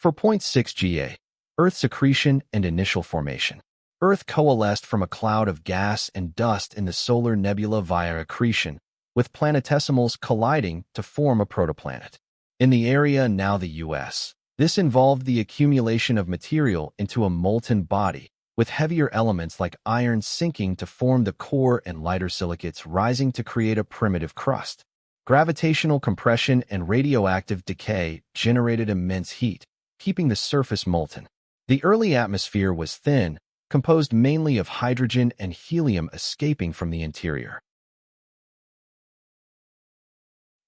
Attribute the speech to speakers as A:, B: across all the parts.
A: 4.6 Ga. Earth's accretion and initial formation. Earth coalesced from a cloud of gas and dust in the solar nebula via accretion, with planetesimals colliding to form a protoplanet. In the area now the U.S., this involved the accumulation of material into a molten body, with heavier elements like iron sinking to form the core and lighter silicates rising to create a primitive crust. Gravitational compression and radioactive decay generated immense heat, keeping the surface molten. The early atmosphere was thin, composed mainly of hydrogen and helium escaping from the interior.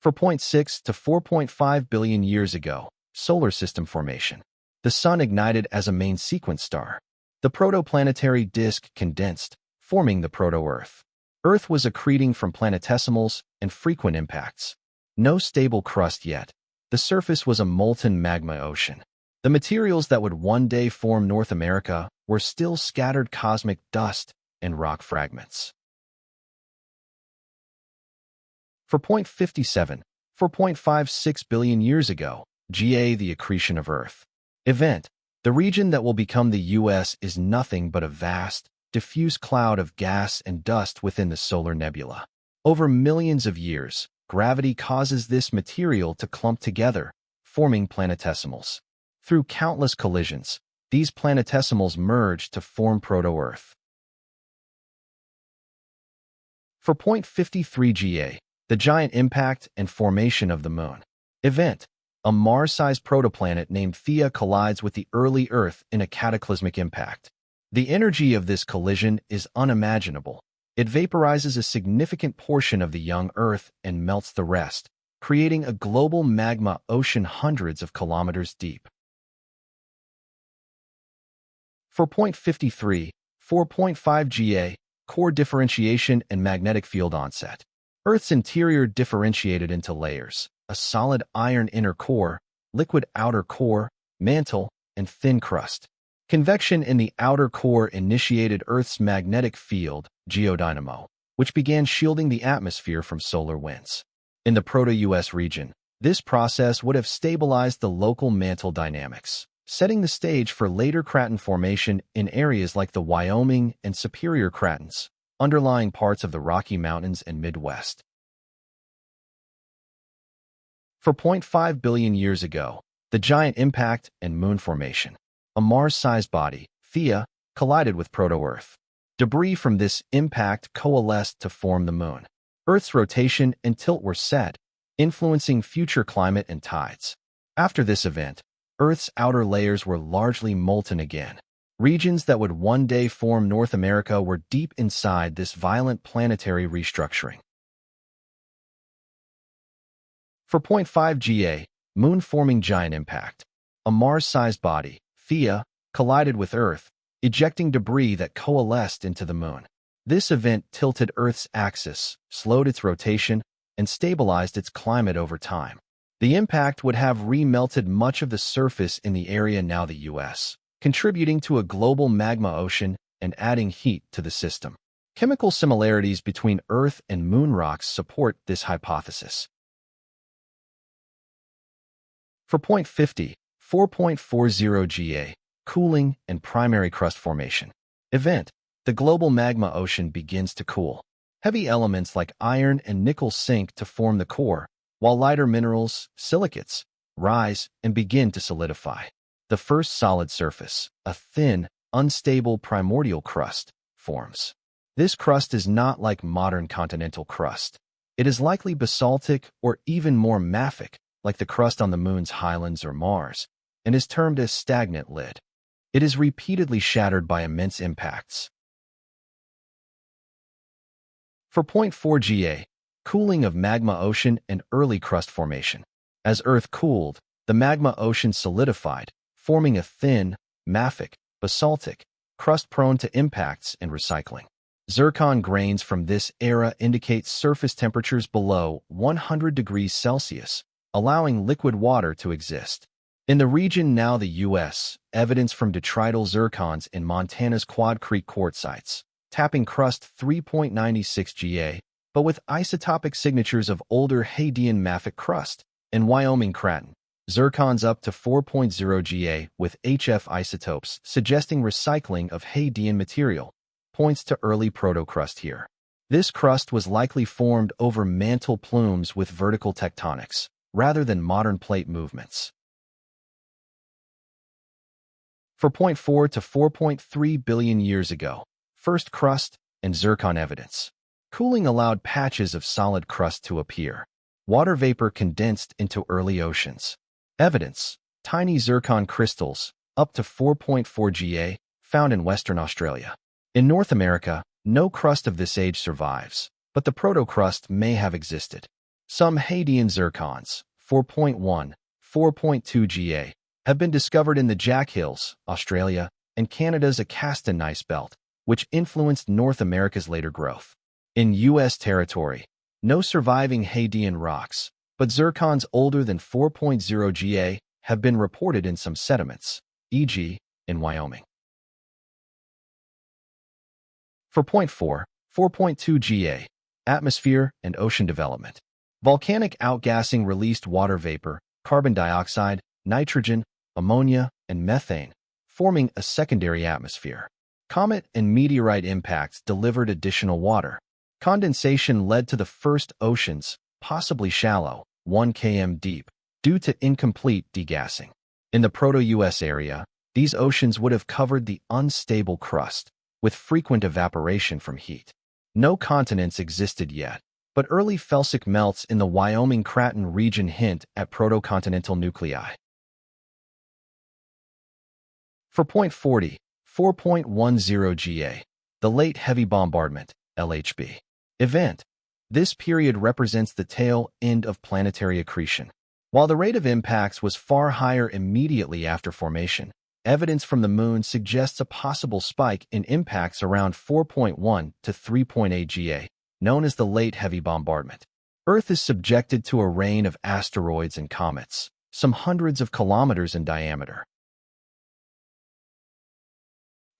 A: 4.6 to 4.5 billion years ago, solar system formation. The Sun ignited as a main sequence star. The protoplanetary disk condensed, forming the proto-Earth. Earth was accreting from planetesimals and frequent impacts. No stable crust yet. The surface was a molten magma ocean. The materials that would one day form North America were still scattered cosmic dust and rock fragments. 4.57, 4.56 billion years ago, Ga. The accretion of Earth. Event. The region that will become the U.S. is nothing but a vast, diffuse cloud of gas and dust within the solar nebula. Over millions of years, gravity causes this material to clump together, forming planetesimals. Through countless collisions, these planetesimals merge to form proto-Earth. 4.53 Ga. The giant impact and formation of the Moon. Event. A Mars-sized protoplanet named Theia collides with the early Earth in a cataclysmic impact. The energy of this collision is unimaginable. It vaporizes a significant portion of the young Earth and melts the rest, creating a global magma ocean hundreds of kilometers deep. 4.53, 4.5 Ga. Core differentiation and magnetic field onset. Earth's interior differentiated into layers: a solid iron inner core, liquid outer core, mantle, and thin crust. Convection in the outer core initiated Earth's magnetic field, geodynamo, which began shielding the atmosphere from solar winds. In the proto-US region, this process would have stabilized the local mantle dynamics, setting the stage for later craton formation in areas like the Wyoming and Superior Cratons, underlying parts of the Rocky Mountains and Midwest. 4.5 billion years ago, the giant impact and moon formation. A Mars-sized body, Theia, collided with proto-Earth. Debris from this impact coalesced to form the Moon. Earth's rotation and tilt were set, influencing future climate and tides. After this event, Earth's outer layers were largely molten again. Regions that would one day form North America were deep inside this violent planetary restructuring. 4.5 Ga. Moon-forming giant impact. A Mars-sized body, Theia, collided with Earth, ejecting debris that coalesced into the Moon. This event tilted Earth's axis, slowed its rotation, and stabilized its climate over time. The impact would have remelted much of the surface in the area now the U.S., contributing to a global magma ocean and adding heat to the system. Chemical similarities between Earth and Moon rocks support this hypothesis. 4.50, 4.40 Ga. Cooling and primary crust formation. Event. The global magma ocean begins to cool. Heavy elements like iron and nickel sink to form the core, while lighter minerals, silicates, rise and begin to solidify. The first solid surface, a thin, unstable primordial crust, forms. This crust is not like modern continental crust. It is likely basaltic or even more mafic, like the crust on the Moon's highlands or Mars, and is termed as stagnant lid. It is repeatedly shattered by immense impacts. 4.4 Ga. Cooling of magma ocean and early crust formation. As Earth cooled, the magma ocean solidified, forming a thin, mafic, basaltic, crust prone to impacts and recycling. Zircon grains from this era indicate surface temperatures below 100 degrees Celsius, allowing liquid water to exist. In the region now the U.S., evidence from detrital zircons in Montana's Quad Creek quartzites, tapping crust 3.96 Ga, but with isotopic signatures of older Hadean mafic crust. In Wyoming Craton, Zircons up to 4.0 Ga with HF isotopes, suggesting recycling of Hadean material, points to early protocrust here. This crust was likely formed over mantle plumes with vertical tectonics, rather than modern plate movements. For 0.4 to 4.3 billion years ago, first crust and zircon evidence. Cooling allowed patches of solid crust to appear. Water vapor condensed into early oceans. Evidence: tiny zircon crystals, up to 4.4 Ga, found in Western Australia. In North America, no crust of this age survives, but the protocrust may have existed. Some Hadean zircons, 4.1, 4.2 Ga, have been discovered in the Jack Hills, Australia, and Canada's Acasta Gneiss Belt, which influenced North America's later growth. In U.S. territory, no surviving Hadean rocks, but zircons older than 4.0 Ga have been reported in some sediments, e.g., in Wyoming. For 0.4, 4.2 Ga, atmosphere and ocean development. Volcanic outgassing released water vapor, carbon dioxide, nitrogen, ammonia, and methane, forming a secondary atmosphere. Comet and meteorite impacts delivered additional water. Condensation led to the first oceans, possibly shallow, 1 km deep, due to incomplete degassing. In the Proto-US area, these oceans would have covered the unstable crust, with frequent evaporation from heat. No continents existed yet, but early felsic melts in the Wyoming Craton region hint at protocontinental nuclei. For 0.40, 4.10 Ga, the Late Heavy Bombardment, LHB, event. This period represents the tail end of planetary accretion. While the rate of impacts was far higher immediately after formation, evidence from the Moon suggests a possible spike in impacts around 4.1 to 3.8 Ga, known as the Late Heavy Bombardment. Earth is subjected to a rain of asteroids and comets, some hundreds of kilometers in diameter.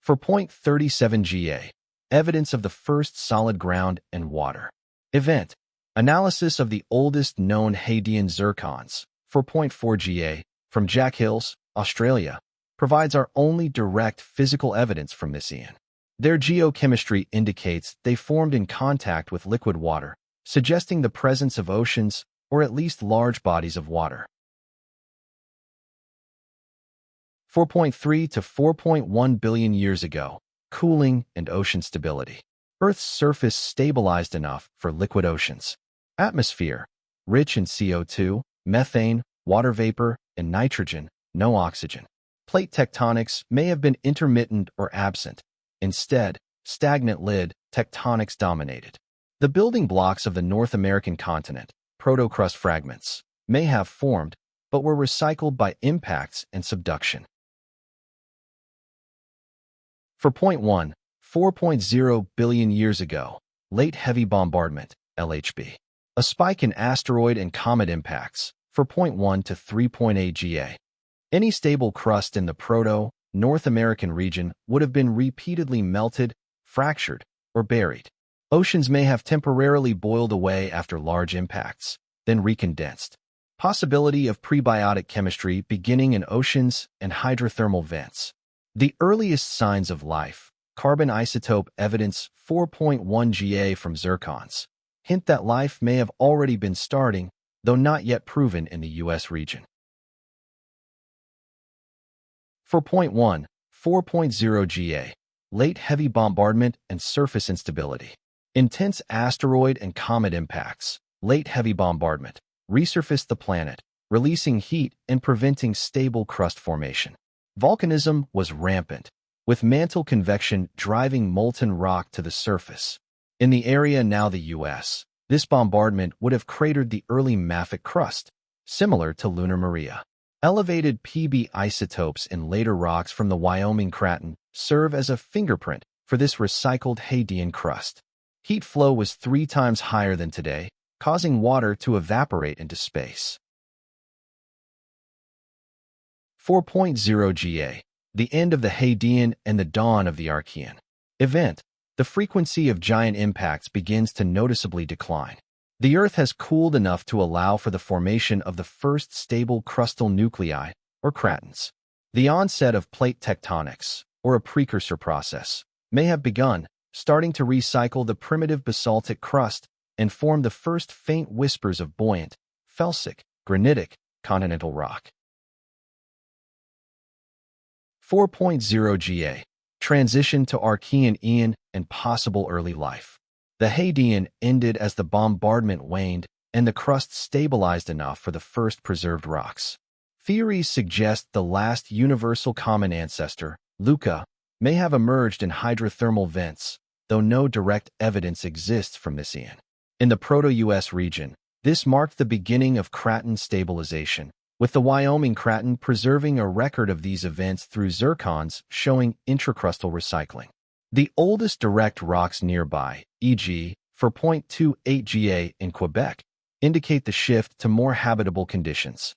A: For 0.37 Ga, evidence of the first solid ground and water. Event: analysis of the oldest known Hadean zircons, 4.4 Ga, from Jack Hills, Australia, provides our only direct physical evidence from this eon. Their geochemistry indicates they formed in contact with liquid water, suggesting the presence of oceans or at least large bodies of water. 4.3 to 4.1 billion years ago, cooling and ocean stability. Earth's surface stabilized enough for liquid oceans. Atmosphere: rich in CO2, methane, water vapor, and nitrogen, no oxygen. Plate tectonics may have been intermittent or absent. Instead, stagnant lid tectonics dominated. The building blocks of the North American continent, protocrust fragments, may have formed, but were recycled by impacts and subduction. For 0.1, 4.0 billion years ago, Late Heavy Bombardment, LHB. A spike in asteroid and comet impacts, for 0.1 to 3.8 Ga. Any stable crust in the Proto-North American region would have been repeatedly melted, fractured, or buried. Oceans may have temporarily boiled away after large impacts, then recondensed. Possibility of prebiotic chemistry beginning in oceans and hydrothermal vents. The earliest signs of life, carbon isotope evidence 4.1 Ga from zircons, hint that life may have already been starting, though not yet proven in the U.S. region. For 0.1, 4.0 Ga, Late Heavy Bombardment and surface instability. Intense asteroid and comet impacts, late heavy bombardment, resurfaced the planet, releasing heat and preventing stable crust formation. Volcanism was rampant, with mantle convection driving molten rock to the surface. In the area now the U.S., this bombardment would have cratered the early mafic crust, similar to lunar Maria. Elevated Pb isotopes in later rocks from the Wyoming Craton serve as a fingerprint for this recycled Hadean crust. Heat flow was 3 times higher than today, causing water to evaporate into space. 4.0 Ga, the end of the Hadean and the dawn of the Archean. Event: the frequency of giant impacts begins to noticeably decline. The Earth has cooled enough to allow for the formation of the first stable crustal nuclei, or cratons. The onset of plate tectonics, or a precursor process, may have begun, starting to recycle the primitive basaltic crust and form the first faint whispers of buoyant, felsic, granitic, continental rock. 4.0 Ga. Transition to Archean Eon and possible early life. The Hadean ended as the bombardment waned and the crust stabilized enough for the first preserved rocks. Theories suggest the last universal common ancestor, Luca, may have emerged in hydrothermal vents, though no direct evidence exists from this eon. In the Proto-US region, this marked the beginning of craton stabilization, with the Wyoming craton preserving a record of these events through zircons showing intracrustal recycling. The oldest direct rocks nearby, e.g., 4.28 Ga in Quebec, indicate the shift to more habitable conditions.